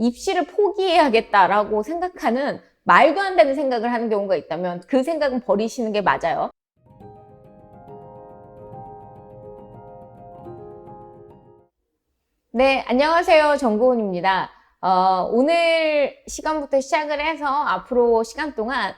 입시를 포기해야겠다라고 생각하는 말도 안 되는 생각을 하는 경우가 있다면 그 생각은 버리시는 게 맞아요. 네, 안녕하세요. 정고은입니다. 오늘 시간부터 시작을 해서 앞으로 시간 동안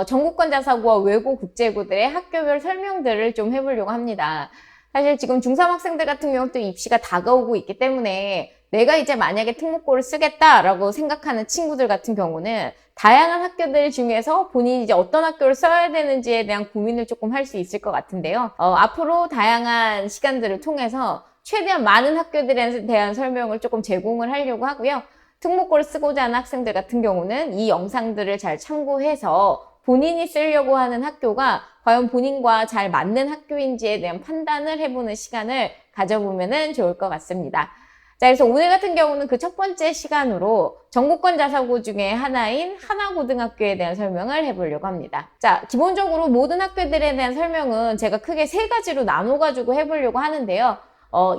전국권 자사고와 외고 국제고들의 학교별 설명들을 좀 해보려고 합니다. 사실 지금 중3 학생들 같은 경우는 또 입시가 다가오고 있기 때문에 내가 이제 만약에 특목고를 쓰겠다라고 생각하는 친구들 같은 경우는 다양한 학교들 중에서 본인이 이제 어떤 학교를 써야 되는지에 대한 고민을 조금 할 수 있을 것 같은데요. 앞으로 다양한 시간들을 통해서 최대한 많은 학교들에 대한 설명을 조금 제공을 하려고 하고요. 특목고를 쓰고자 하는 학생들 같은 경우는 이 영상들을 잘 참고해서 본인이 쓰려고 하는 학교가 과연 본인과 잘 맞는 학교인지에 대한 판단을 해보는 시간을 가져보면 좋을 것 같습니다. 자, 그래서 오늘 같은 경우는 그 첫 번째 시간으로 전국권 자사고 중에 하나인 하나고등학교에 대한 설명을 해보려고 합니다. 자, 기본적으로 모든 학교들에 대한 설명은 제가 크게 세 가지로 나눠가지고 해보려고 하는데요.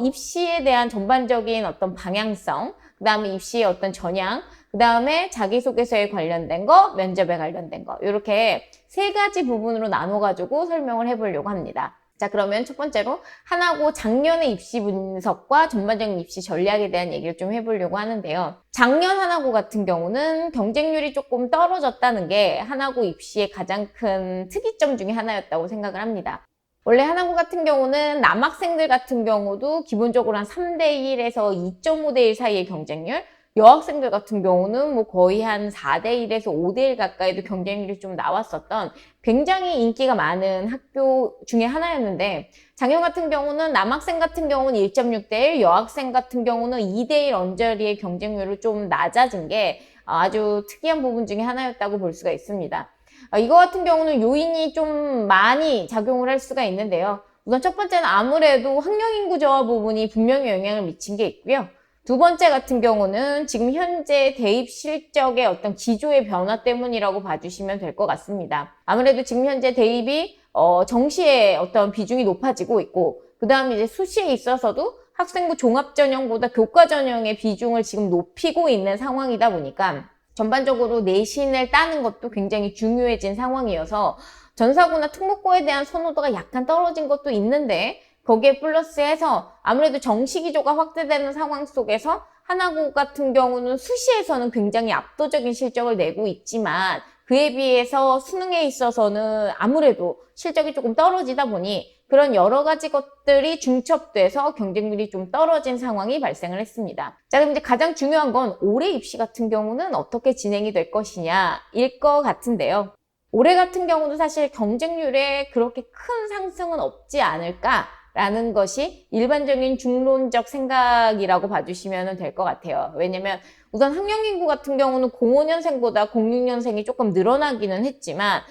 입시에 대한 전반적인 어떤 방향성, 그 다음에 입시의 어떤 전향, 그 다음에 자기소개서에 관련된 거, 면접에 관련된 거, 이렇게 세 가지 부분으로 나눠가지고 설명을 해보려고 합니다. 자, 그러면 첫 번째로 하나고 작년의 입시 분석과 전반적인 입시 전략에 대한 얘기를 좀 해보려고 하는데요. 작년 하나고 같은 경우는 경쟁률이 조금 떨어졌다는 게 하나고 입시의 가장 큰 특이점 중에 하나였다고 생각을 합니다. 원래 하나고 같은 경우는 남학생들 같은 경우도 기본적으로 한 3대1에서 2.5대1 사이의 경쟁률, 여학생들 같은 경우는 뭐 거의 한 4대1에서 5대1 가까이도 경쟁률이 좀 나왔었던 굉장히 인기가 많은 학교 중에 하나였는데, 작년 같은 경우는 남학생 같은 경우는 1.6대1, 여학생 같은 경우는 2대1 언저리의 경쟁률이 좀 낮아진 게 아주 특이한 부분 중에 하나였다고 볼 수가 있습니다. 이거 같은 경우는 요인이 좀 많이 작용을 할 수가 있는데요. 우선 첫 번째는 아무래도 학령인구 저하 부분이 분명히 영향을 미친 게 있고요. 두 번째 같은 경우는 지금 현재 대입 실적의 어떤 기조의 변화 때문이라고 봐주시면 될 것 같습니다. 아무래도 지금 현재 대입이 정시의 어떤 비중이 높아지고 있고, 그 다음에 이제 수시에 있어서도 학생부 종합전형보다 교과전형의 비중을 지금 높이고 있는 상황이다 보니까 전반적으로 내신을 따는 것도 굉장히 중요해진 상황이어서 전사고나 특목고에 대한 선호도가 약간 떨어진 것도 있는데, 거기에 플러스해서 아무래도 정시 기조가 확대되는 상황 속에서 하나고 같은 경우는 수시에서는 굉장히 압도적인 실적을 내고 있지만 그에 비해서 수능에 있어서는 아무래도 실적이 조금 떨어지다 보니 그런 여러 가지 것들이 중첩돼서 경쟁률이 좀 떨어진 상황이 발생을 했습니다. 자, 그럼 이제 가장 중요한 건 올해 입시 같은 경우는 어떻게 진행이 될 것이냐일 것 같은데요. 올해 같은 경우도 사실 경쟁률에 그렇게 큰 상승은 없지 않을까라는 것이 일반적인 중론적 생각이라고 봐주시면 될 것 같아요. 왜냐면 우선 학령인구 같은 경우는 05년생보다 06년생이 조금 늘어나기는 했지만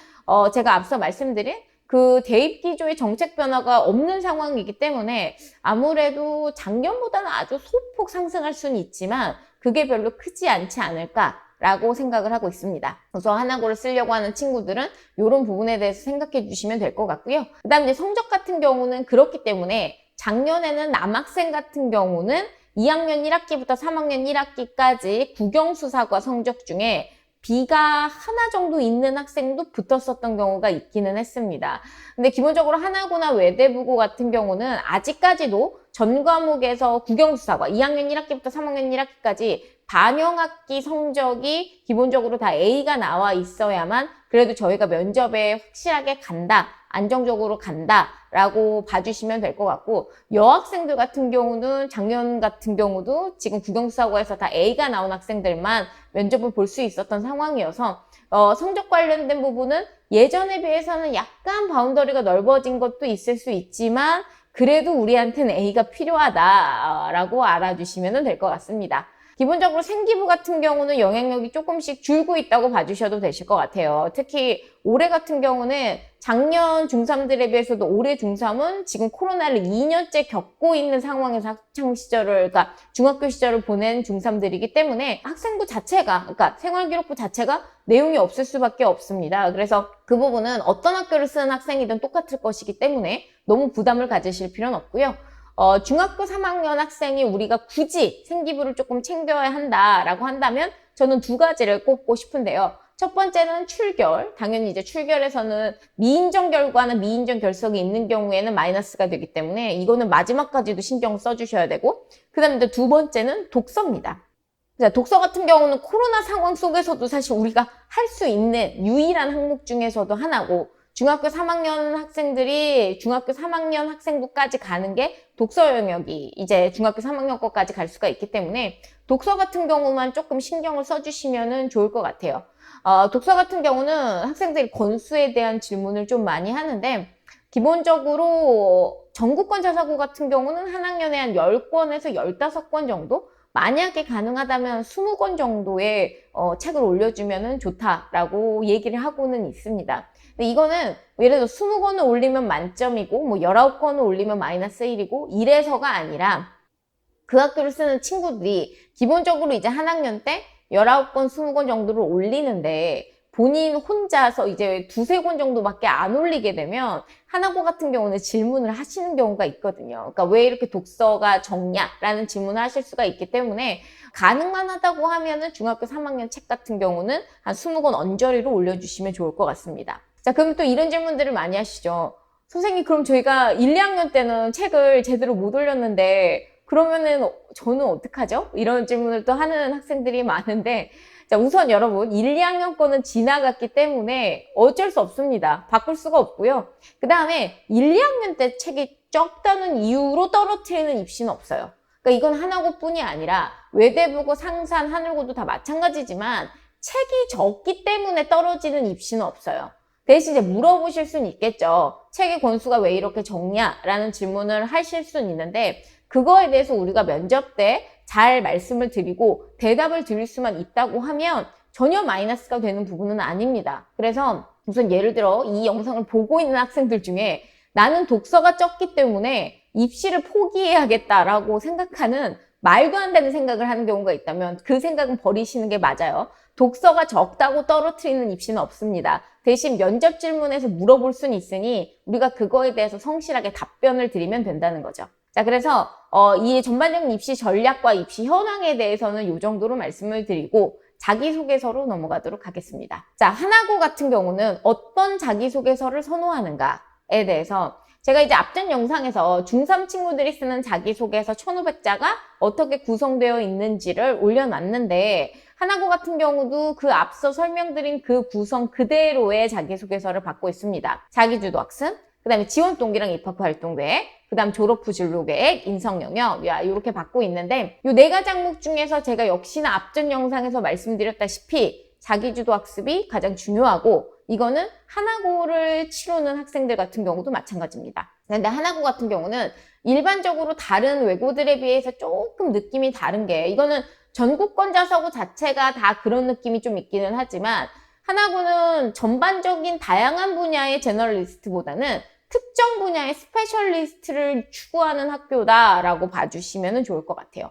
제가 앞서 말씀드린 그 대입 기조의 정책 변화가 없는 상황이기 때문에 아무래도 작년보다는 아주 소폭 상승할 수는 있지만 그게 별로 크지 않지 않을까라고 생각을 하고 있습니다. 그래서 하나고를 쓰려고 하는 친구들은 이런 부분에 대해서 생각해 주시면 될 것 같고요. 그 다음에 이제 성적 같은 경우는 그렇기 때문에 작년에는 남학생 같은 경우는 2학년 1학기부터 3학년 1학기까지 국영수사과 성적 중에 B가 하나 정도 있는 학생도 붙었었던 경우가 있기는 했습니다. 근데 기본적으로 하나고나 외대부고 같은 경우는 아직까지도 전 과목에서 국영수사과 2학년 1학기부터 3학년 1학기까지 반영학기 성적이 기본적으로 다 A가 나와 있어야만 그래도 저희가 면접에 확실하게 간다, 안정적으로 간다라고 봐주시면 될 것 같고, 여학생들 같은 경우는 작년 같은 경우도 지금 국영수사과에서 다 A가 나온 학생들만 면접을 볼 수 있었던 상황이어서 성적 관련된 부분은 예전에 비해서는 약간 바운더리가 넓어진 것도 있을 수 있지만 그래도 우리한테는 A가 필요하다라고 알아주시면 될 것 같습니다. 기본적으로 생기부 같은 경우는 영향력이 조금씩 줄고 있다고 봐주셔도 되실 것 같아요. 특히 올해 같은 경우는 작년 중3들에 비해서도 올해 중3은 지금 코로나를 2년째 겪고 있는 상황에서 학창 시절을, 그러니까 중학교 시절을 보낸 중3들이기 때문에 학생부 자체가, 그러니까 생활기록부 자체가 내용이 없을 수밖에 없습니다. 그래서 그 부분은 어떤 학교를 쓰는 학생이든 똑같을 것이기 때문에 너무 부담을 가지실 필요는 없고요. 중학교 3학년 학생이 우리가 굳이 생기부를 조금 챙겨야 한다라고 한다면 저는 두 가지를 꼽고 싶은데요. 첫 번째는 출결. 당연히 이제 출결에서는 미인정 결과나 미인정 결석이 있는 경우에는 마이너스가 되기 때문에 이거는 마지막까지도 신경 써주셔야 되고, 그 다음에 두 번째는 독서입니다. 독서 같은 경우는 코로나 상황 속에서도 사실 우리가 할 수 있는 유일한 항목 중에서도 하나고, 중학교 3학년 학생들이 중학교 3학년 학생부까지 가는 게 독서 영역이 이제 중학교 3학년 거까지 갈 수가 있기 때문에 독서 같은 경우만 조금 신경을 써주시면 좋을 것 같아요. 독서 같은 경우는 학생들이 권수에 대한 질문을 좀 많이 하는데, 기본적으로 전국권 자사고 같은 경우는 한 학년에 한 10권에서 15권 정도? 만약에 가능하다면 20권 정도의 책을 올려주면 좋다라고 얘기를 하고는 있습니다. 근데 이거는 예를 들어 20권을 올리면 만점이고 뭐 19권을 올리면 마이너스 1이고 이래서가 아니라, 그 학교를 쓰는 친구들이 기본적으로 이제 한 학년 때 19권, 20권 정도를 올리는데 본인 혼자서 이제 두세 권 정도밖에 안 올리게 되면 하나고 같은 경우는 질문을 하시는 경우가 있거든요. 그러니까 왜 이렇게 독서가 적냐라는 질문을 하실 수가 있기 때문에, 가능만 하다고 하면은 중학교 3학년 책 같은 경우는 한 20권 언저리로 올려주시면 좋을 것 같습니다. 자, 그럼 또 이런 질문들을 많이 하시죠. 선생님, 그럼 저희가 1, 2학년 때는 책을 제대로 못 올렸는데 그러면은 저는 어떡하죠? 이런 질문을 또 하는 학생들이 많은데, 자, 우선 여러분 1, 2학년 거는 지나갔기 때문에 어쩔 수 없습니다. 바꿀 수가 없고요. 그 다음에 1, 2학년 때 책이 적다는 이유로 떨어뜨리는 입시는 없어요. 그러니까 이건 하나고뿐이 아니라 외대부고 상산, 하늘고도 다 마찬가지지만 책이 적기 때문에 떨어지는 입시는 없어요. 대신 이제 물어보실 수는 있겠죠. 책의 권수가 왜 이렇게 적냐라는 질문을 하실 수는 있는데, 그거에 대해서 우리가 면접 때 잘 말씀을 드리고 대답을 드릴 수만 있다고 하면 전혀 마이너스가 되는 부분은 아닙니다. 그래서 우선 예를 들어 이 영상을 보고 있는 학생들 중에 나는 독서가 적기 때문에 입시를 포기해야겠다라고 생각하는, 말도 안 되는 생각을 하는 경우가 있다면 그 생각은 버리시는 게 맞아요. 독서가 적다고 떨어뜨리는 입시는 없습니다. 대신 면접 질문에서 물어볼 수는 있으니 우리가 그거에 대해서 성실하게 답변을 드리면 된다는 거죠. 자, 그래서 이 전반적인 입시 전략과 입시 현황에 대해서는 이 정도로 말씀을 드리고 자기소개서로 넘어가도록 하겠습니다. 자, 하나고 같은 경우는 어떤 자기소개서를 선호하는가에 대해서 제가 이제 앞전 영상에서 중3 친구들이 쓰는 자기소개서 1500자가 어떻게 구성되어 있는지를 올려놨는데, 하나고 같은 경우도 그 앞서 설명드린 그 구성 그대로의 자기소개서를 받고 있습니다. 자기주도 학습, 그 다음에 지원 동기랑 입학 후 활동 계획, 그 다음 졸업 후 진로 계획, 인성 영역, 이렇게 받고 있는데, 이 네 가지 항목 중에서 제가 역시나 앞전 영상에서 말씀드렸다시피 자기주도 학습이 가장 중요하고, 이거는 하나고를 치르는 학생들 같은 경우도 마찬가지입니다. 근데 하나고 같은 경우는 일반적으로 다른 외고들에 비해서 조금 느낌이 다른 게, 이거는 전국권 자사고 자체가 다 그런 느낌이 좀 있기는 하지만, 하나고는 전반적인 다양한 분야의 제너럴리스트보다는 특정 분야의 스페셜리스트를 추구하는 학교다라고 봐주시면 좋을 것 같아요.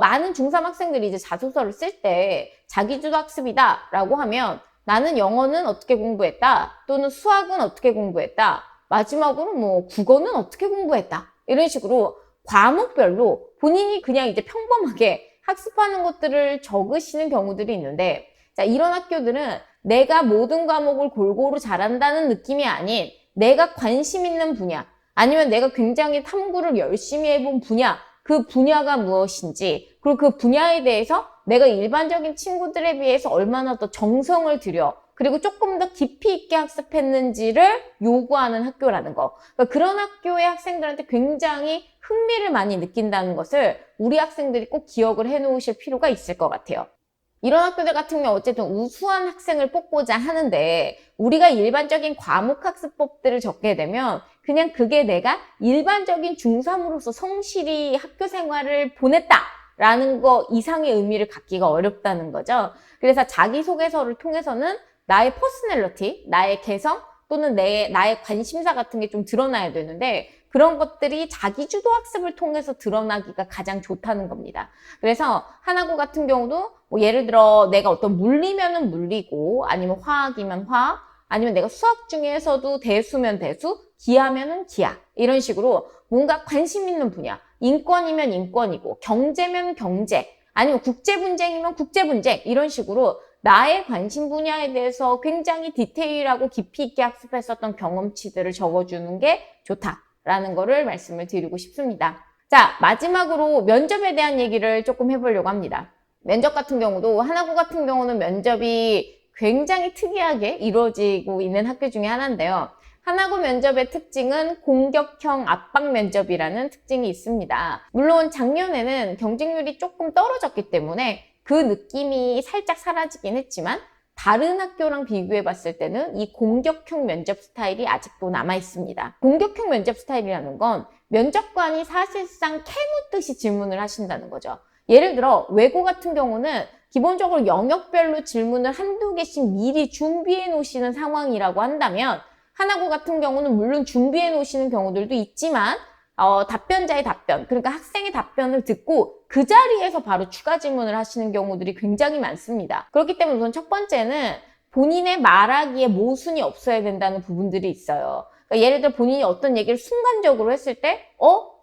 많은 중3 학생들이 이제 자소서를 쓸 때 자기주도 학습이다라고 하면 나는 영어는 어떻게 공부했다, 또는 수학은 어떻게 공부했다, 마지막으로 뭐 국어는 어떻게 공부했다, 이런 식으로 과목별로 본인이 그냥 이제 평범하게 학습하는 것들을 적으시는 경우들이 있는데, 자, 이런 학교들은 내가 모든 과목을 골고루 잘한다는 느낌이 아닌 내가 관심 있는 분야, 아니면 내가 굉장히 탐구를 열심히 해본 분야, 그 분야가 무엇인지, 그리고 그 분야에 대해서 내가 일반적인 친구들에 비해서 얼마나 더 정성을 들여, 그리고 조금 더 깊이 있게 학습했는지를 요구하는 학교라는 거. 그러니까 그런 학교의 학생들한테 굉장히 흥미를 많이 느낀다는 것을 우리 학생들이 꼭 기억을 해 놓으실 필요가 있을 것 같아요. 이런 학교들 같은 경우 어쨌든 우수한 학생을 뽑고자 하는데, 우리가 일반적인 과목학습법들을 적게 되면 그냥 그게 내가 일반적인 중3으로서 성실히 학교 생활을 보냈다라는 거 이상의 의미를 갖기가 어렵다는 거죠. 그래서 자기소개서를 통해서는 나의 퍼스널리티, 나의 개성, 또는 나의 관심사 같은 게 좀 드러나야 되는데, 그런 것들이 자기주도 학습을 통해서 드러나기가 가장 좋다는 겁니다. 그래서 하나고 같은 경우도 뭐 예를 들어 내가 어떤 물리면은 물리고, 아니면 화학이면 화학, 아니면 내가 수학 중에서도 대수면 대수, 기하면은 기하, 이런 식으로 뭔가 관심 있는 분야, 인권이면 인권이고 경제면 경제, 아니면 국제 분쟁이면 국제 분쟁, 이런 식으로 나의 관심 분야에 대해서 굉장히 디테일하고 깊이 있게 학습했었던 경험치들을 적어주는 게 좋다라는 거를 말씀을 드리고 싶습니다. 자, 마지막으로 면접에 대한 얘기를 조금 해보려고 합니다. 면접 같은 경우도 하나고 같은 경우는 면접이 굉장히 특이하게 이루어지고 있는 학교 중에 하나인데요. 하나고 면접의 특징은 공격형 압박 면접이라는 특징이 있습니다. 물론 작년에는 경쟁률이 조금 떨어졌기 때문에 그 느낌이 살짝 사라지긴 했지만 다른 학교랑 비교해 봤을 때는 이 공격형 면접 스타일이 아직도 남아 있습니다. 공격형 면접 스타일이라는 건 면접관이 사실상 캐묻듯이 질문을 하신다는 거죠. 예를 들어 외고 같은 경우는 기본적으로 영역별로 질문을 한두 개씩 미리 준비해 놓으시는 상황이라고 한다면 하나고 같은 경우는 물론 준비해 놓으시는 경우들도 있지만 답변자의 답변, 그러니까 학생의 답변을 듣고 그 자리에서 바로 추가 질문을 하시는 경우들이 굉장히 많습니다. 그렇기 때문에 우선 첫 번째는 본인의 말하기에 모순이 없어야 된다는 부분들이 있어요. 그러니까 예를 들어 본인이 어떤 얘기를 순간적으로 했을 때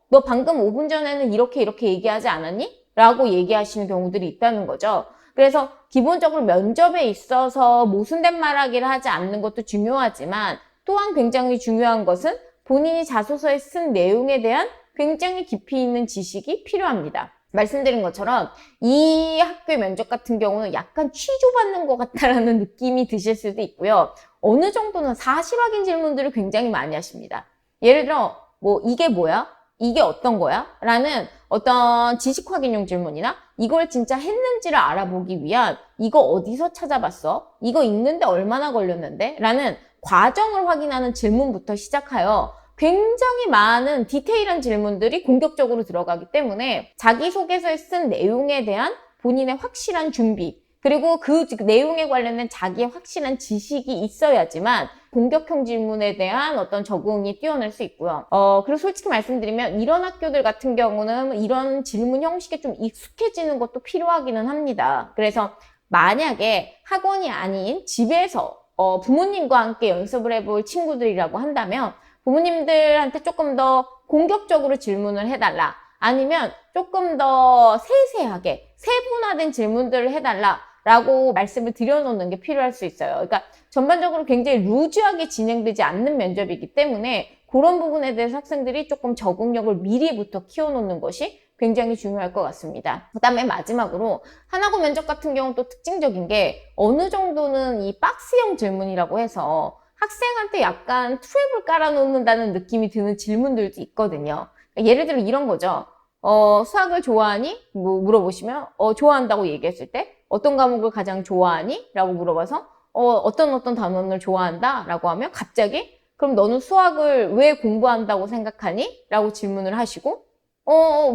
너 방금 5분 전에는 이렇게 얘기하지 않았니? 라고 얘기하시는 경우들이 있다는 거죠. 그래서 기본적으로 면접에 있어서 모순된 말하기를 하지 않는 것도 중요하지만 또한 굉장히 중요한 것은 본인이 자소서에 쓴 내용에 대한 굉장히 깊이 있는 지식이 필요합니다. 말씀드린 것처럼 이 학교의 면접 같은 경우는 약간 취조받는 것 같다라는 느낌이 드실 수도 있고요. 어느 정도는 사실 확인 질문들을 굉장히 많이 하십니다. 예를 들어 이게 뭐야? 이게 어떤 거야? 라는 어떤 지식 확인용 질문이나 이걸 진짜 했는지를 알아보기 위한 이거 어디서 찾아봤어? 이거 읽는데 얼마나 걸렸는데? 라는 과정을 확인하는 질문부터 시작하여 굉장히 많은 디테일한 질문들이 공격적으로 들어가기 때문에 자기소개서에 쓴 내용에 대한 본인의 확실한 준비, 그리고 그 내용에 관련된 자기의 확실한 지식이 있어야지만 공격형 질문에 대한 어떤 적응이 뛰어날 수 있고요. 그리고 솔직히 말씀드리면 이런 학교들 같은 경우는 이런 질문 형식에 좀 익숙해지는 것도 필요하기는 합니다. 그래서 만약에 학원이 아닌 집에서 부모님과 함께 연습을 해볼 친구들이라고 한다면 부모님들한테 조금 더 공격적으로 질문을 해달라, 아니면 조금 더 세세하게 세분화된 질문들을 해달라 라고 말씀을 드려놓는 게 필요할 수 있어요. 그러니까 전반적으로 굉장히 루즈하게 진행되지 않는 면접이기 때문에 그런 부분에 대해서 학생들이 조금 적응력을 미리부터 키워놓는 것이 굉장히 중요할 것 같습니다. 그 다음에 마지막으로 하나고 면접 같은 경우는 또 특징적인 게 어느 정도는 이 박스형 질문이라고 해서 학생한테 약간 트랩을 깔아놓는다는 느낌이 드는 질문들도 있거든요. 그러니까 예를 들어 이런 거죠. 수학을 좋아하니? 물어보시면 좋아한다고 얘기했을 때 어떤 과목을 가장 좋아하니? 라고 물어봐서 어떤 단원을 좋아한다? 라고 하면 갑자기 그럼 너는 수학을 왜 공부한다고 생각하니? 라고 질문을 하시고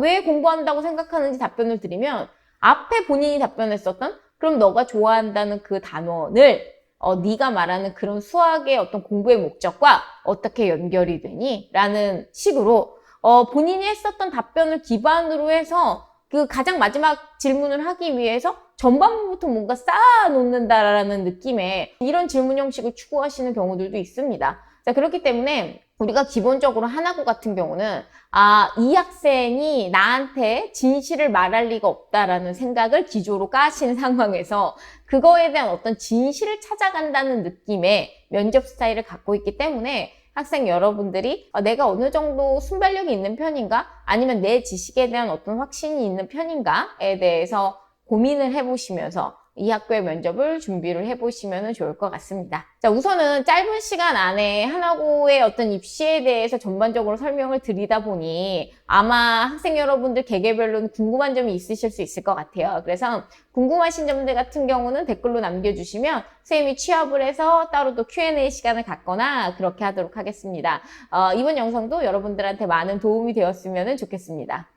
왜 공부한다고 생각하는지 답변을 드리면 앞에 본인이 답변했었던 그럼 너가 좋아한다는 그 단원을 네가 말하는 그런 수학의 어떤 공부의 목적과 어떻게 연결이 되니? 라는 식으로 본인이 했었던 답변을 기반으로 해서 그 가장 마지막 질문을 하기 위해서 전반부부터 뭔가 쌓아놓는다라는 느낌의 이런 질문 형식을 추구하시는 경우들도 있습니다. 자, 그렇기 때문에 우리가 기본적으로 하나고 같은 경우는 이 학생이 나한테 진실을 말할 리가 없다라는 생각을 기조로 까신 상황에서 그거에 대한 어떤 진실을 찾아간다는 느낌의 면접 스타일을 갖고 있기 때문에 학생 여러분들이 내가 어느 정도 순발력이 있는 편인가? 아니면 내 지식에 대한 어떤 확신이 있는 편인가에 대해서 고민을 해보시면서 이 학교의 면접을 준비를 해보시면 좋을 것 같습니다. 자, 우선은 짧은 시간 안에 하나고의 어떤 입시에 대해서 전반적으로 설명을 드리다 보니 아마 학생 여러분들 개개별로는 궁금한 점이 있으실 수 있을 것 같아요. 그래서 궁금하신 점들 같은 경우는 댓글로 남겨주시면 선생님이 취합을 해서 따로 또 Q&A 시간을 갖거나 그렇게 하도록 하겠습니다. 이번 영상도 여러분들한테 많은 도움이 되었으면 좋겠습니다.